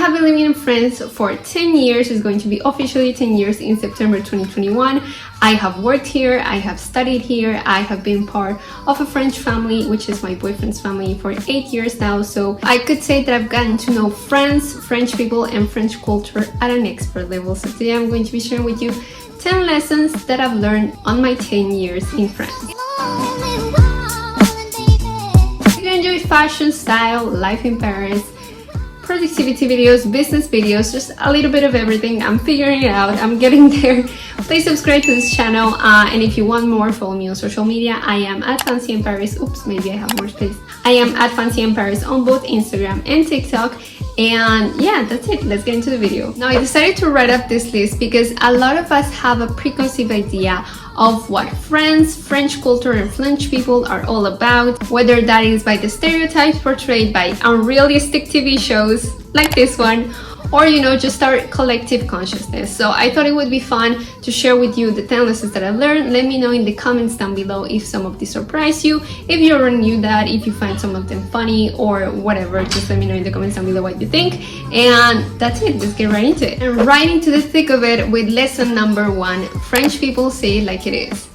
have been living in France for 10 years. It's going to be officially 10 years in September 2021. I have worked here, I have studied here, I have been part of a French family, which is my boyfriend's family, for 8 years now. So I could say that I've gotten to know France, French people, and French culture at an expert level. So today I'm going to be sharing with you 10 lessons that I've learned on my 10 years in France. If you enjoy fashion, style, life in Paris, productivity videos, business videos, just a little bit of everything, I'm figuring it out, I'm getting there. Please subscribe to this channel, and if you want more, follow me on social media. I am at Fancyandparis. Oops, maybe I have more space. I am at Fancyandparis on both Instagram and TikTok. And yeah, that's it. Let's get into the video. Now, I decided to write up this list because a lot of us have a preconceived idea of what France, French culture, and French people are all about, whether that is by the stereotypes portrayed by unrealistic TV shows like this one, or just our collective consciousness. So I thought it would be fun to share with you the 10 lessons that I learned. Let me know in the comments down below if some of these surprise you, if you already knew that, if you find some of them funny or whatever. Just let me know in the comments down below what you think. And that's it, let's get right into it. And right into the thick of it with lesson number 1. French people say it like it is.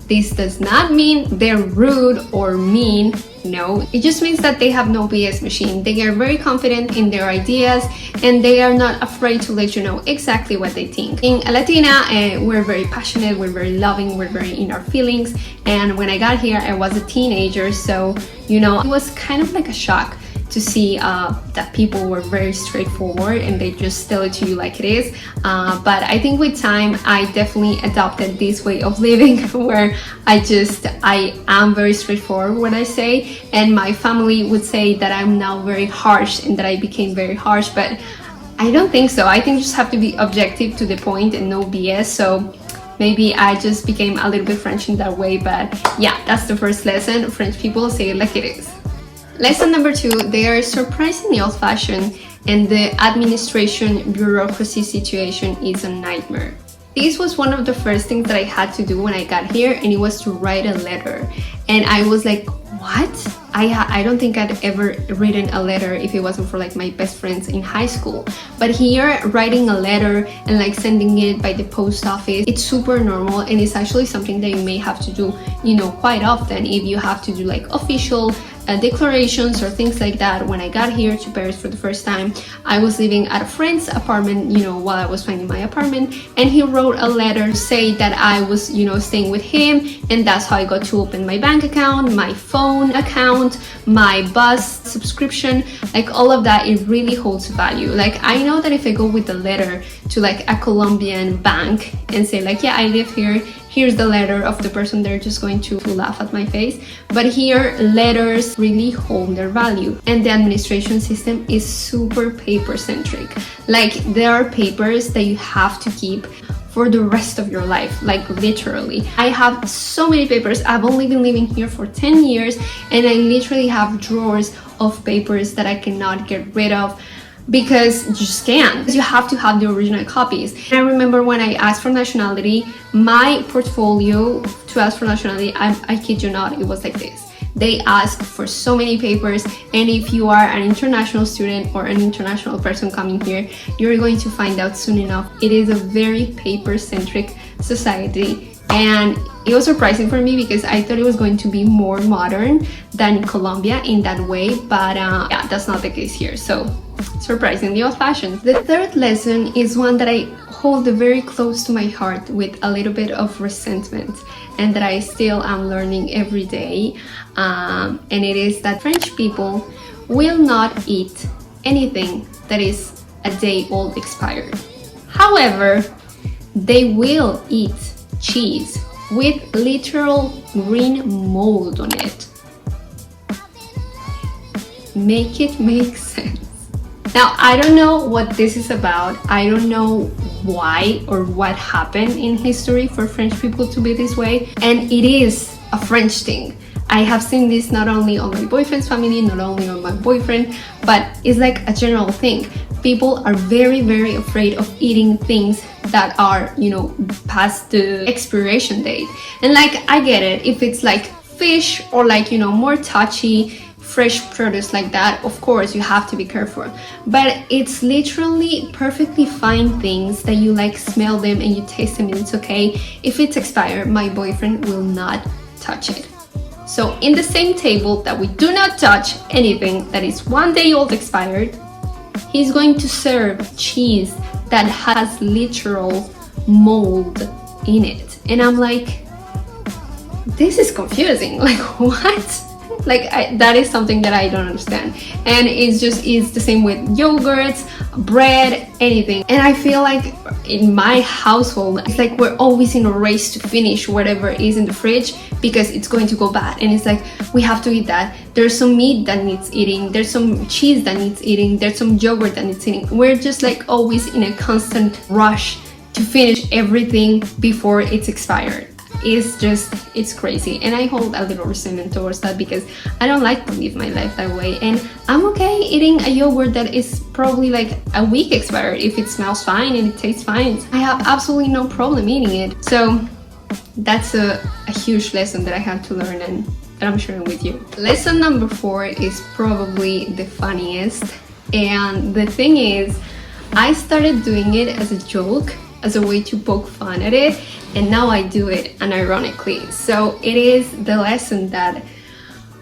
This does not mean they're rude or mean. No, it just means that they have no BS machine. They are very confident in their ideas and they are not afraid to let you know exactly what they think. In Latina, we're very passionate, we're very loving, we're very in our feelings. And when I got here, I was a teenager, so it was kind of like a shock to see that people were very straightforward and they just tell it to you like it is. But I think with time, I definitely adopted this way of living where I am very straightforward when I say, and my family would say that I'm now very harsh and that I became very harsh, but I don't think so. I think you just have to be objective to the point and no BS. So maybe I just became a little bit French in that way, but yeah, that's the first lesson. French people say it like it is. Lesson number 2, they are surprisingly old-fashioned and the administration bureaucracy situation is a nightmare. This was one of the first things that I had to do when I got here, and it was to write a letter. And I was like, what? I don't think I'd ever written a letter if it wasn't for like my best friends in high school. But here, writing a letter and like sending it by the post office, it's super normal, and it's actually something that you may have to do, quite often if you have to do like official declarations or things like that. When I got here to Paris for the first time, I was living at a friend's apartment, while I was finding my apartment, and he wrote a letter to say that I was, staying with him, and that's how I got to open my bank account, my phone account, my bus subscription, like all of that. It really holds value. Like, I know that if I go with a letter to like a Colombian bank and say like, yeah, I live here, here's the letter of the person, they're just going to laugh at my face. But here, letters really hold their value, and the administration system is super paper centric. Like, there are papers that you have to keep for the rest of your life, like literally. I have so many papers. I've only been living here for 10 years and I literally have drawers of papers that I cannot get rid of, because you just can't. You have to have the original copies. And I remember when I asked for nationality, my portfolio to ask for nationality, I kid you not, it was like this. They ask for so many papers, and if you are an international student or an international person coming here, you're going to find out soon enough. It is a very paper-centric society, and it was surprising for me because I thought it was going to be more modern than Colombia in that way, but yeah, that's not the case here. So surprisingly old-fashioned. The third lesson is one that I hold very close to my heart with a little bit of resentment, and that I still am learning every day, and it is that French people will not eat anything that is a day old expired. However, they will eat cheese with literal green mold on it. Make it make sense. Now, I don't know what this is about. I don't know why or what happened in history for French people to be this way, and it is a French thing. I have seen this not only on my boyfriend's family, not only on my boyfriend, but it's like a general thing. People are very, very afraid of eating things that are, past the expiration date. And like, I get it, if it's like fish or like, more touchy fresh produce like that, of course you have to be careful, but it's literally perfectly fine things that you like smell them and you taste them and it's okay. If it's expired, my boyfriend will not touch it. So in the same table that we do not touch anything that is 1 day old expired, he's going to serve cheese that has literal mold in it. And I'm like, this is confusing. Like, what? Like, that is something that I don't understand. And it's the same with yogurts, bread, anything. And I feel like in my household, it's like we're always in a race to finish whatever is in the fridge because it's going to go bad. And it's like, we have to eat that. There's some meat that needs eating. There's some cheese that needs eating. There's some yogurt that needs eating. We're just like always in a constant rush to finish everything before it's expired. It's crazy, and I hold a little resentment towards that because I don't like to live my life that way, and I'm okay eating a yogurt that is probably like a week expired if it smells fine and it tastes fine. I have absolutely no problem eating it. So that's a huge lesson that I had to learn and that I'm sharing with you. Lesson number 4 is probably the funniest, and the thing is, I started doing it as a joke, as a way to poke fun at it, and now I do it unironically. So it is the lesson that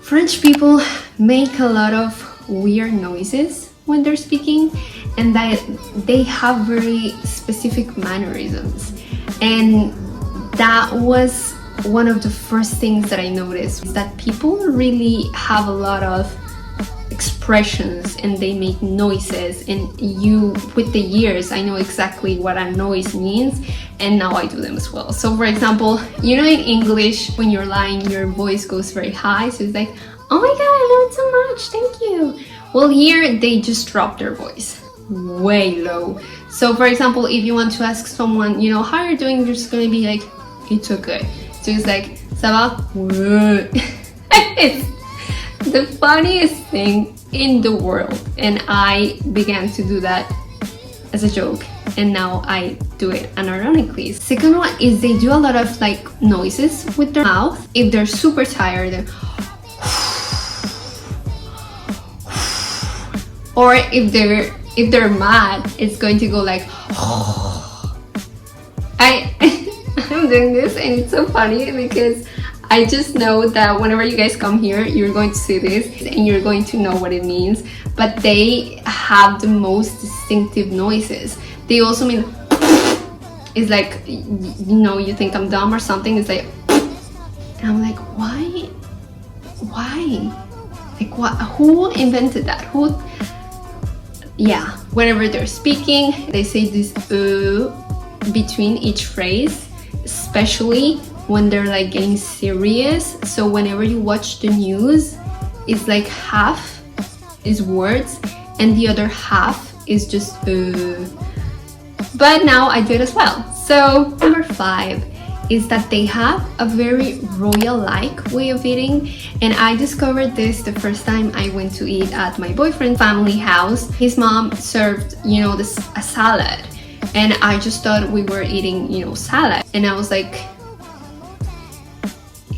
French people make a lot of weird noises when they're speaking, and that they have very specific mannerisms. And that was one of the first things that I noticed, is that people really have a lot of expressions and they make noises, and with the years I know exactly what a noise means, and now I do them as well. So for example, you know, in English when you're lying your voice goes very high, so it's like, oh my god, I love it so much, thank you. Well, here they just drop their voice way low. So for example, if you want to ask someone, you know, how are you doing, you're just gonna be like, it's okay. So it's like, ça va? It's the funniest thing in the world, and I began to do that as a joke, and now I do it unironically. Second one is they do a lot of like noises with their mouth. If they're super tired, they're or if they're mad, it's going to go like I'm doing this, and it's so funny because I just know that whenever you guys come here, you're going to see this and you're going to know what it means. But they have the most distinctive noises. They also mean, it's like, you know, you think I'm dumb or something, it's like, and I'm like, why? Like, what? Who invented that? Who? Yeah, whenever they're speaking, they say this between each phrase, especially when they're like getting serious. So whenever you watch the news, it's like half is words and the other half is just but now I do it as well. So number 5 is that they have a very royal-like way of eating, and I discovered this the first time I went to eat at my boyfriend's family house. His mom served, you know, a salad, and I just thought we were eating, you know, salad, and I was like,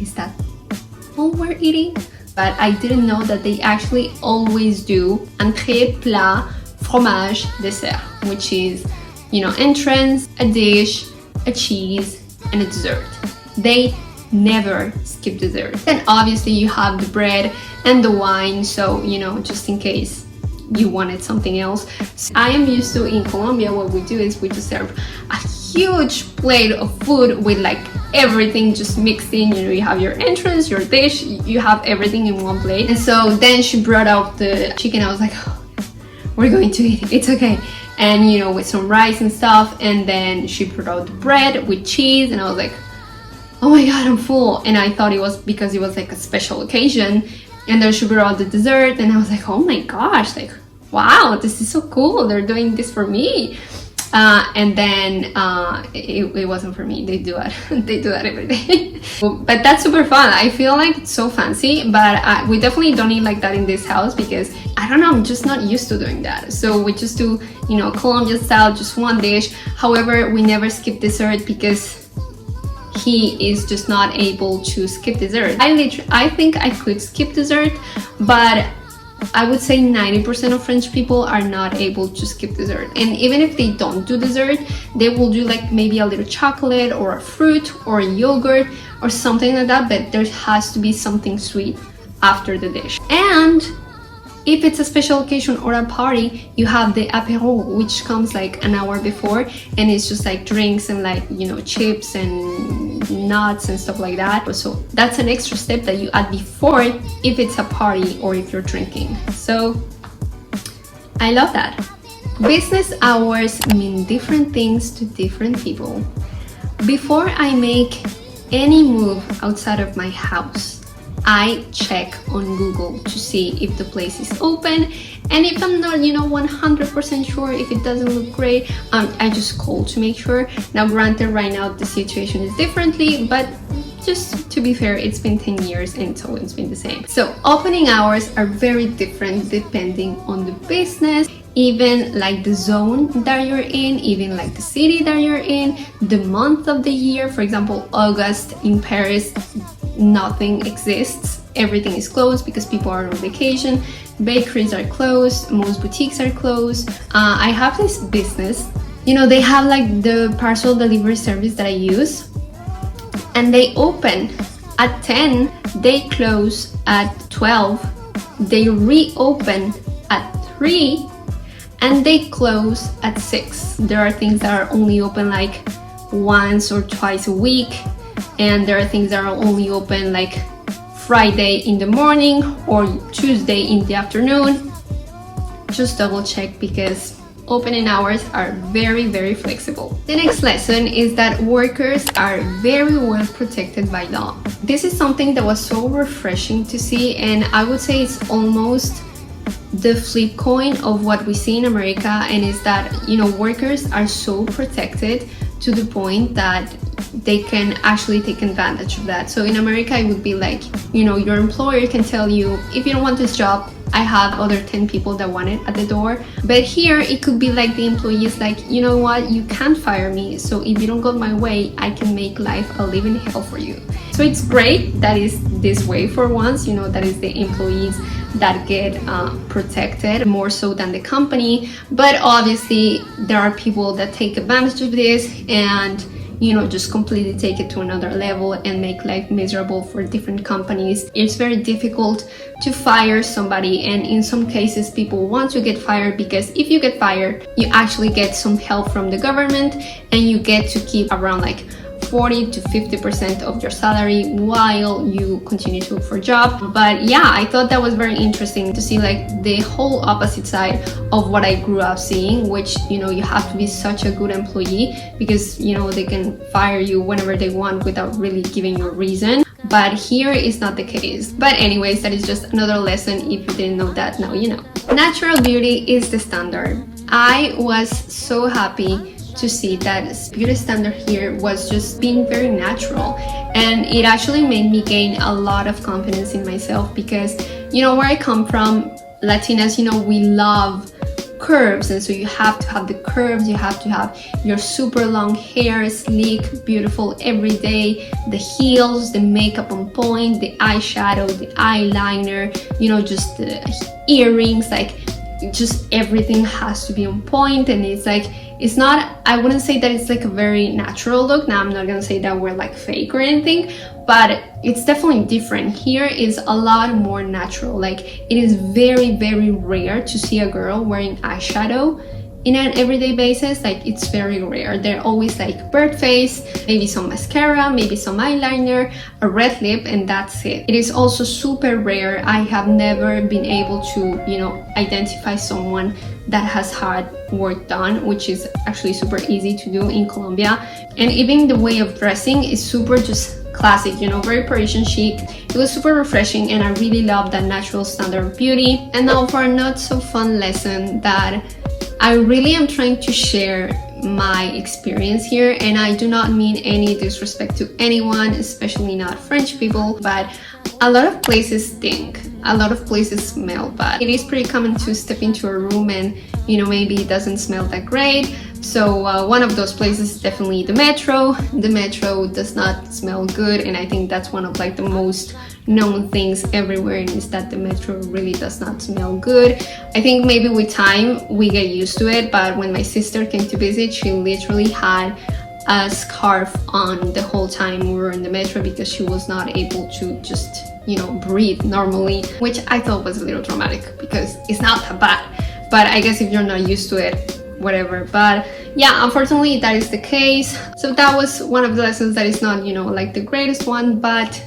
is that all we're eating? But I didn't know that they actually always do entrée, plat, fromage, dessert, which is, you know, entrance, a dish, a cheese, and a dessert. They never skip dessert. Then obviously you have the bread and the wine, so, you know, just in case you wanted something else. So I am used to, in Colombia, what we do is we just serve a huge plate of food with like everything just mixed in. You know, you have your entrance, your dish, you have everything in one plate. And so then she brought out the chicken. I was like, oh, we're going to eat it, it's okay. And, you know, with some rice and stuff. And then she brought out the bread with cheese, and I was like, oh my god, I'm full. And I thought it was because it was like a special occasion. And then she brought out the dessert, and I was like, oh my gosh, like, wow, this is so cool, they're doing this for me. And then it wasn't for me. They do it they do that every day. But that's super fun. I feel like it's so fancy, but we definitely don't eat like that in this house because I don't know, I'm just not used to doing that. So we just do, you know, Colombian style, just one dish. However, we never skip dessert because he is just not able to skip dessert. I think I could skip dessert, but I would say 90% of French people are not able to skip dessert. And even if they don't do dessert, they will do like maybe a little chocolate or a fruit or a yogurt or something like that, but there has to be something sweet after the dish. And if it's a special occasion or a party, you have the apéro, which comes like an hour before, and it's just like drinks and like, you know, chips and nuts and stuff like that. So that's an extra step that you add before if it's a party or if you're drinking. So I love that. Business hours mean different things to different people. Before I make any move outside of my house, I check on Google to see if the place is open, and if I'm not, you know, 100% sure, if it doesn't look great, I just call to make sure. Now granted, right now the situation is differently, but just to be fair, it's been 10 years and it's always been the same. So opening hours are very different depending on the business, even like the zone that you're in, even like the city that you're in, the month of the year. For example, August in Paris, nothing exists, everything is closed because people are on vacation, bakeries are closed, most boutiques are closed. I have this business, you know, they have like the parcel delivery service that I use, and they open at 10, they close at 12, they reopen at 3, and they close at 6. There are things that are only open like once or twice a week, and there are things that are only open like Friday in the morning or Tuesday in the afternoon. Just double check because opening hours are very, very flexible. The next lesson is that workers are very well protected by law. This is something that was so refreshing to see, and I would say it's almost the flip coin of what we see in America, and is that, you know, workers are so protected to the point that they can actually take advantage of that. So in America, it would be like, you know, your employer can tell you, if you don't want this job, I have other 10 people that want it at the door. But here it could be like the employee is like, you know what, you can't fire me, so if you don't go my way, I can make life a living hell for you. So it's great that is this way for once, you know, that is the employees that get protected more so than the company. But obviously there are people that take advantage of this and, you know, just completely take it to another level and make life miserable for different companies. It's very difficult to fire somebody, and in some cases people want to get fired because if you get fired, you actually get some help from the government and you get to keep around like 40 to 50% of your salary while you continue to look for a job. But yeah, I thought that was very interesting to see like the whole opposite side of what I grew up seeing, which, you know, you have to be such a good employee because, you know, they can fire you whenever they want without really giving you a reason. But here is not the case. But anyways, that is just another lesson. If you didn't know that, now you know. Natural beauty is the standard. I was so happy to see that beauty standard here was just being very natural, and it actually made me gain a lot of confidence in myself because, you know, where I come from, Latinas, you know, we love curves, and so you have to have the curves, you have to have your super long hair, sleek, beautiful every day, the heels, the makeup on point, the eyeshadow, the eyeliner, you know, just the earrings, like just everything has to be on point. And it's like, it's not, I wouldn't say that it's like a very natural look. Now I'm not gonna say that we're like fake or anything, but it's definitely different. Here is a lot more natural. Like, it is very, very rare to see a girl wearing eyeshadow in an everyday basis. Like, it's very rare. They're always like bird face, maybe some mascara, maybe some eyeliner, a red lip, and that's it. It is also super rare. I have never been able to, you know, identify someone that has had work done, which is actually super easy to do in Colombia. And even the way of dressing is super just classic, you know, very Parisian chic. It was super refreshing, and I really love that natural standard of beauty. And now for a not so fun lesson that I really am trying to share my experience here, and I do not mean any disrespect to anyone, especially not French people, but a lot of places stink. A lot of places smell bad. It is pretty common to step into a room and, you know, maybe it doesn't smell that great. So one of those places is definitely the metro. The metro does not smell good, and I think that's one of like the most known things everywhere, and is that the metro really does not smell good. I think maybe with time we get used to it, but when my sister came to visit, she literally had a scarf on the whole time we were in the metro because she was not able to just, you know, breathe normally, which I thought was a little dramatic because it's not that bad, but I guess if you're not used to it, whatever. But yeah, unfortunately that is the case. So that was one of the lessons that is not, you know, like the greatest one, but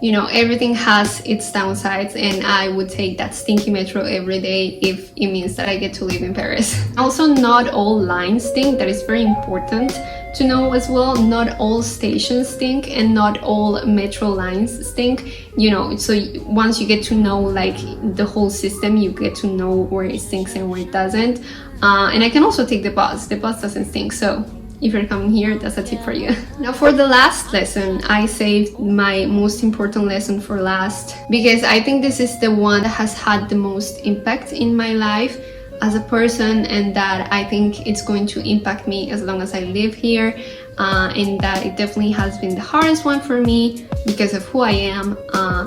you know, everything has its downsides, and I would take that stinky metro every day if it means that I get to live in Paris. Also, not all lines stink. That is very important to know as well. Not all stations stink, and not all metro lines stink, you know. So once you get to know like the whole system, you get to know where it stinks and where it doesn't. And I can also take the bus. The bus doesn't stink, so if you're coming here, that's a tip for you. Now for the last lesson, I saved my most important lesson for last because I think this is the one that has had the most impact in my life as a person, and that I think it's going to impact me as long as I live here, and that it definitely has been the hardest one for me because of who I am.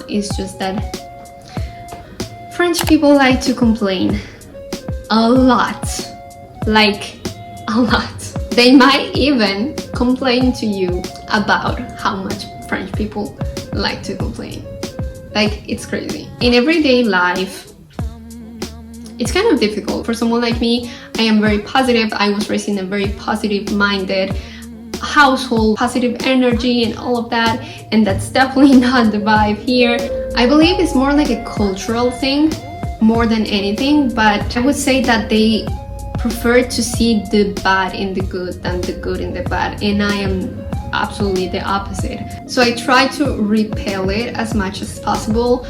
It's just that French people like to complain a lot, like a lot. They might even complain to you about how much French people like to complain. Like, it's crazy. In everyday life, it's kind of difficult. For someone like me, I am very positive. I was raised in a very positive-minded household, positive energy and all of that, and that's definitely not the vibe here. I believe it's more like a cultural thing more than anything, but I would say that they prefer to see the bad in the good than the good in the bad, and I am absolutely the opposite. So I try to repel it as much as possible.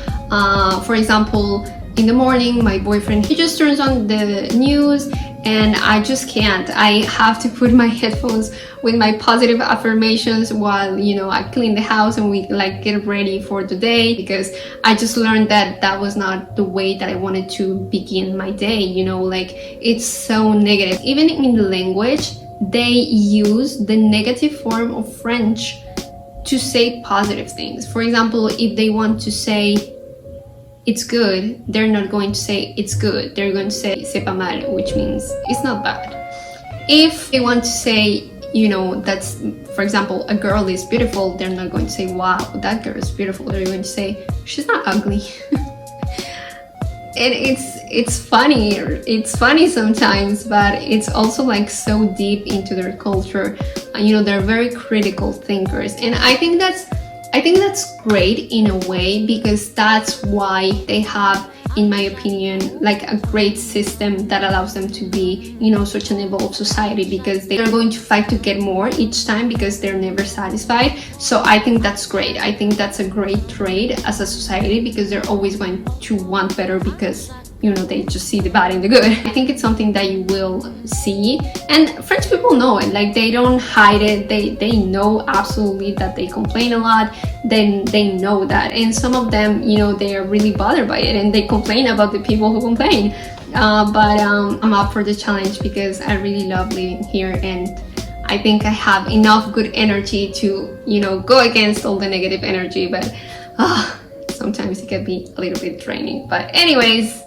For example, in the morning, my boyfriend, he just turns on the news and I just can't. I have to put my headphones with my positive affirmations while, you know, I clean the house and we like get ready for the day, because I just learned that that was not the way that I wanted to begin my day, you know, like it's so negative. Even in the language, they use the negative form of French to say positive things. For example, if they want to say it's good, they're not going to say it's good, they're going to say c'est pas mal, which means it's not bad. If they want to say, you know, that's, for example, a girl is beautiful, they're not going to say wow, that girl is beautiful, they're going to say she's not ugly. And it's funny sometimes, but it's also like so deep into their culture. You know, they're very critical thinkers, and I think that's great in a way, because that's why they have, in my opinion, like a great system that allows them to be, you know, such an evolved society, because they're going to fight to get more each time because they're never satisfied. So I think that's great. I think that's a great trait as a society, because they're always going to want better, because, you know, they just see the bad and the good. I think it's something that you will see, and French people know it. Like, they don't hide it. They know absolutely that they complain a lot. Then they know that, and some of them, you know, they are really bothered by it and they complain about the people who complain. But I'm up for the challenge because I really love living here, and I think I have enough good energy to, you know, go against all the negative energy. But sometimes it can be a little bit draining. But anyways,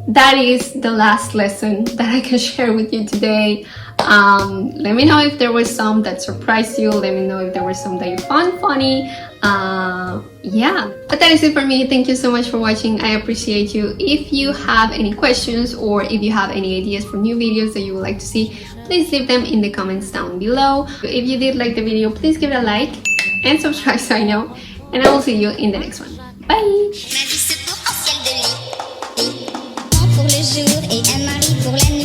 that is the last lesson that I can share with you today. Let me know if there was some that surprised you. Let me know if there were some that you found funny. Yeah, but that is it for me. Thank you so much for watching. I appreciate you. If you have any questions, or if you have any ideas for new videos that you would like to see, please leave them in the comments down below. If you did like the video, please give it a like and subscribe so I know, and I will see you in the next one. Bye. Pour le jour et un mari pour la nuit.